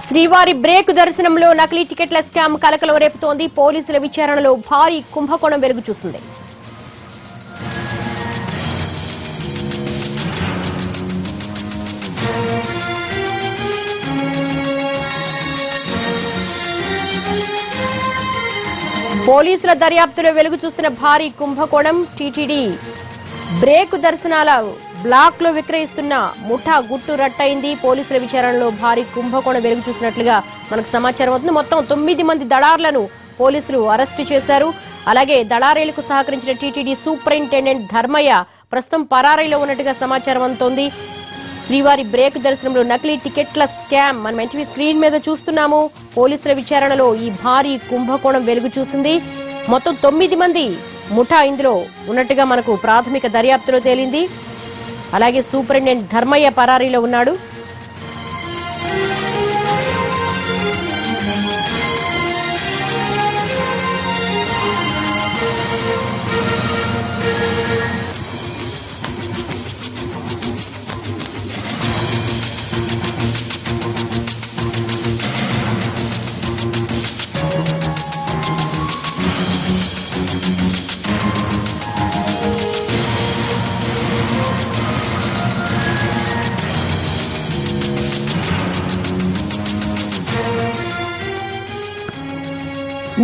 శ్రీవారి బ్రేక్ దర్శనంలో నకిలీ టికెట్ల స్కామ్ కలకలం రేపుతోంది. పోలీసుల విచారణలో భారీ కుంభకోణం వెలుగు చూసింది. పోలీసుల దర్యాప్తులో వెలుగు చూస్తున్న భారీ కుంభకోణం. టీటీడీ బ్రేక్ దర్శనాల బ్లాక్ లో విక్రయిస్తున్న ముఠా గుట్టు రట్టయింది. పోలీసుల విచారణలో భారీ కుంభకోణం వెలుగు చూసినట్లుగా మనకు సమాచారం అవుతుంది. మొత్తం 9 మంది దళారులను పోలీసులు అరెస్టు చేశారు. అలాగే దళారీలకు సహకరించిన టీటీడీ సూపరింటెండెంట్ ధర్మయ్య ప్రస్తుతం పరారీలో ఉన్నట్టుగా సమాచారం అందుతోంది. శ్రీవారి బ్రేక్ దర్శనంలో నకిలీ టికెట్ల స్కామ్ మనం ఎన్టీవీ స్క్రీన్ మీద చూస్తున్నాము. పోలీసుల విచారణలో ఈ భారీ కుంభకోణం వెలుగు చూసింది. మొత్తం 9 మంది ముఠా ఇందులో ఉన్నట్టుగా మనకు ప్రాథమిక దర్యాప్తులో తేలింది. అలాగే సూపరింటెండెంట్ ధర్మయ్య పరారీలో ఉన్నాడు.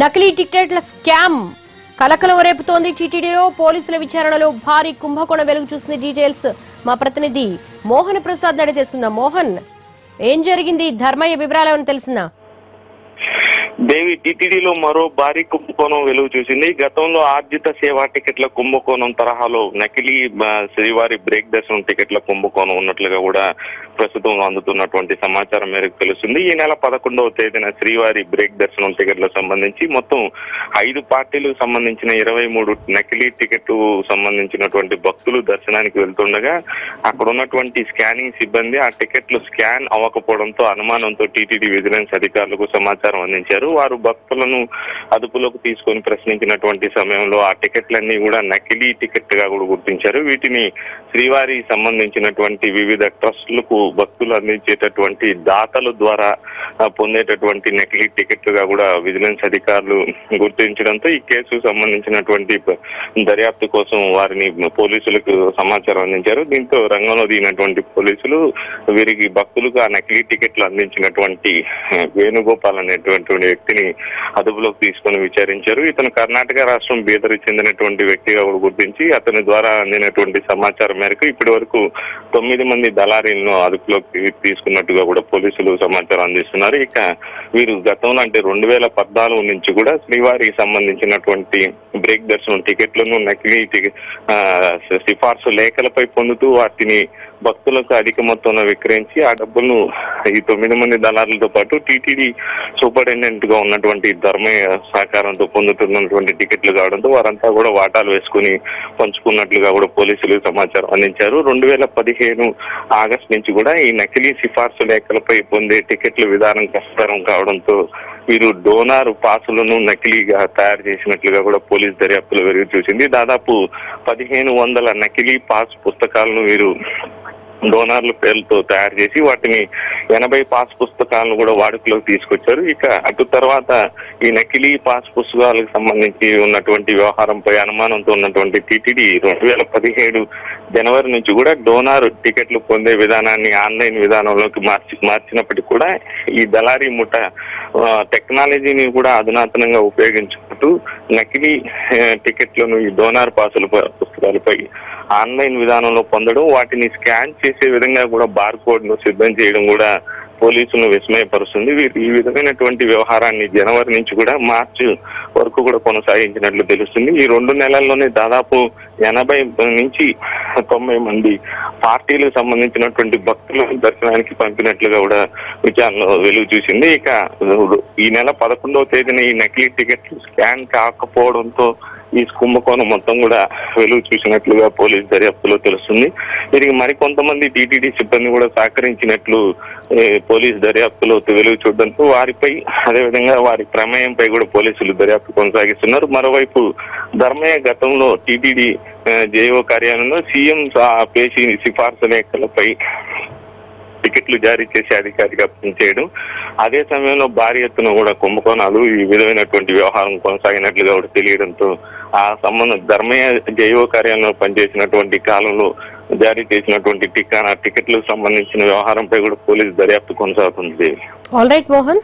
నకిలీ టికెట్ల స్కామ్ కలకలం రేపుతోంది. టీటీడీలో పోలీసుల విచారణలో భారీ కుంభకోణం వెలుగు చూసింది. డీటెయిల్స్ మా ప్రతినిధి మోహన్ ప్రసాద్ అడిగి తెలుసుకుందాం. మోహన్, ఏం జరిగింది? ధర్మయ్య వివరాలు ఏమైనా తెలిసిందా? దేవి, టీటీడీలో మరో భారీ కుంభకోణం వెలుగు చూసింది. గతంలో ఆర్జిత సేవా టికెట్ల కుంభకోణం తరహాలో నకిలీ శ్రీవారి బ్రేక్ దర్శనం టికెట్ల కుంభకోణం ఉన్నట్లుగా కూడా ప్రస్తుతం అందుతున్నటువంటి సమాచారం మేరకు తెలుస్తుంది. ఈ నెల 11వ తేదీన శ్రీవారి బ్రేక్ దర్శనం టికెట్లకు సంబంధించి మొత్తం 5 పార్టీలకు సంబంధించిన 23 నకిలీ టికెట్ సంబంధించినటువంటి భక్తులు దర్శనానికి వెళ్తుండగా అక్కడ ఉన్నటువంటి స్కానింగ్ సిబ్బంది ఆ టికెట్లు స్కాన్ అవ్వకపోవడంతో అనుమానంతో టీటీడీ విజిలెన్స్ అధికారులకు సమాచారం అందించారు. వారు భక్తులను అదుపులోకి తీసుకొని ప్రశ్నించినటువంటి సమయంలో ఆ టికెట్లన్నీ కూడా నకిలీ టికెట్ గా కూడా గుర్తించారు. వీటిని శ్రీవారి సంబంధించినటువంటి వివిధ ట్రస్టులకు భక్తులు అందించేటటువంటి దాతల ద్వారా పొందేటటువంటి నకిలీ టికెట్లుగా కూడా విజిలెన్స్ అధికారులు గుర్తించడంతో ఈ కేసుకు సంబంధించినటువంటి దర్యాప్తు కోసం వారిని పోలీసులకు సమాచారం అందించారు. దీంతో రంగంలో దిగినటువంటి పోలీసులు వీరికి భక్తులకు ఆ నకిలీ టికెట్లు అందించినటువంటి వేణుగోపాల్ అనేటువంటి వ్యక్తిని అదుపులోకి తీసుకొని విచారించారు. ఇతను కర్ణాటక రాష్ట్రం బీదర్కి చెందినటువంటి వ్యక్తిగా కూడా గుర్తించి అతని ద్వారా అందినటువంటి సమాచారం మేరకు ఇప్పటి వరకు 9 మంది దళారీలను అదుపులోకి తీసుకున్నట్టుగా కూడా పోలీసులు సమాచారం అందిస్తున్నారు. ఇక వీరు గతంలో అంటే 2014 నుంచి కూడా శ్రీవారికి సంబంధించినటువంటి బ్రేక్ దర్శనం టికెట్లను నకిలీ సిఫార్సు లేఖలపై పొందుతూ వాటిని భక్తులకు అధిక మొత్తంలో విక్రయించి ఆ డబ్బులను ఈ 9 మంది దళారులతో పాటు టీటీడీ సూపరింటెండెంట్ గా ఉన్నటువంటి ధర్మయ్య సహకారంతో పొందుతున్నటువంటి టికెట్లు కావడంతో వారంతా కూడా వాటాలు వేసుకుని పంచుకున్నట్లుగా కూడా పోలీసులు సమాచారం అందించారు. 2015 ఆగస్టు నుంచి కూడా ఈ నకిలీ సిఫార్సు లేఖలపై పొందే టికెట్ల విధానం కష్టతరం కావడంతో వీరు డోనార్ పాసులను నకిలీగా తయారు చేసినట్లుగా కూడా పోలీస్ దర్యాప్తులో వెలుగు చూసింది. దాదాపు 1500 నకిలీ పాస్ పుస్తకాలను వీరు డోనార్ల పేర్లతో తయారు చేసి వాటిని 80 పాస్ పుస్తకాలను కూడా వాడుకలోకి తీసుకొచ్చారు. ఇక అటు తర్వాత ఈ నకిలీ పాస్ పుస్తకాలకు సంబంధించి ఉన్నటువంటి వ్యవహారంపై అనుమానంతో ఉన్నటువంటి టీటీడీ 2017 జనవరి నుంచి కూడా డోనార్ టికెట్లు పొందే విధానాన్ని ఆన్లైన్ విధానంలోకి మార్చినప్పటికీ కూడా ఈ దళారీ ముఠ టెక్నాలజీని కూడా అధునాతనంగా ఉపయోగించుకుంటూ నకిలీ టికెట్లను ఈ డోనార్ పాసుల పుస్తకాలపై ఆన్లైన్ విధానంలో పొందడం, వాటిని స్కాన్ చేసే విధంగా కూడా బార్కోడ్ ను సిద్ధం చేయడం కూడా పోలీసులను విస్మయపరుస్తుంది. ఈ విధమైనటువంటి వ్యవహారాన్ని జనవరి నుంచి కూడా మార్చి వరకు కూడా కొనసాగించినట్లు తెలుస్తుంది. ఈ 2 నెలల్లోనే దాదాపు 80 నుంచి 90 మంది పార్టీలకు సంబంధించినటువంటి భక్తులు దర్శనానికి పంపినట్లుగా కూడా విచారణలో వెలుగు చూసింది. ఇక ఈ నెల 11వ తేదీన ఈ నకిలీ టికెట్లు స్కాన్ కాకపోవడంతో ఈ కుంభకోణం మొత్తం కూడా వెలుగు చూసినట్లుగా పోలీసు దర్యాప్తులో తెలుస్తుంది. దీనికి మరికొంతమంది టీటీడీ సిబ్బంది కూడా సహకరించినట్లు పోలీసు దర్యాప్తులో వెలుగు చూడడంతో వారిపై అదేవిధంగా వారి ప్రమేయంపై కూడా పోలీసులు దర్యాప్తు కొనసాగిస్తున్నారు. మరోవైపు ధర్మయ్య గతంలో టీటీడీ జేఓ కార్యాలయంలో సీఎం పేషి సిఫార్సు లేఖలపై టికెట్లు జారీ చేసి అధికారిగా పనిచేయడం, అదే సమయంలో భారీ ఎత్తున కూడా కుంభకోణాలు ఈ విధమైనటువంటి వ్యవహారం కొనసాగినట్లుగా కూడా తెలియడంతో ఆ సంబంధం ధర్మయ్య జేఓ కార్యాలయంలో పనిచేసినటువంటి కాలంలో జారీ చేసినటువంటి టికెట్లకు సంబంధించిన వ్యవహారంపై కూడా పోలీసు దర్యాప్తు కొనసాగుతుంది. All right Mohan.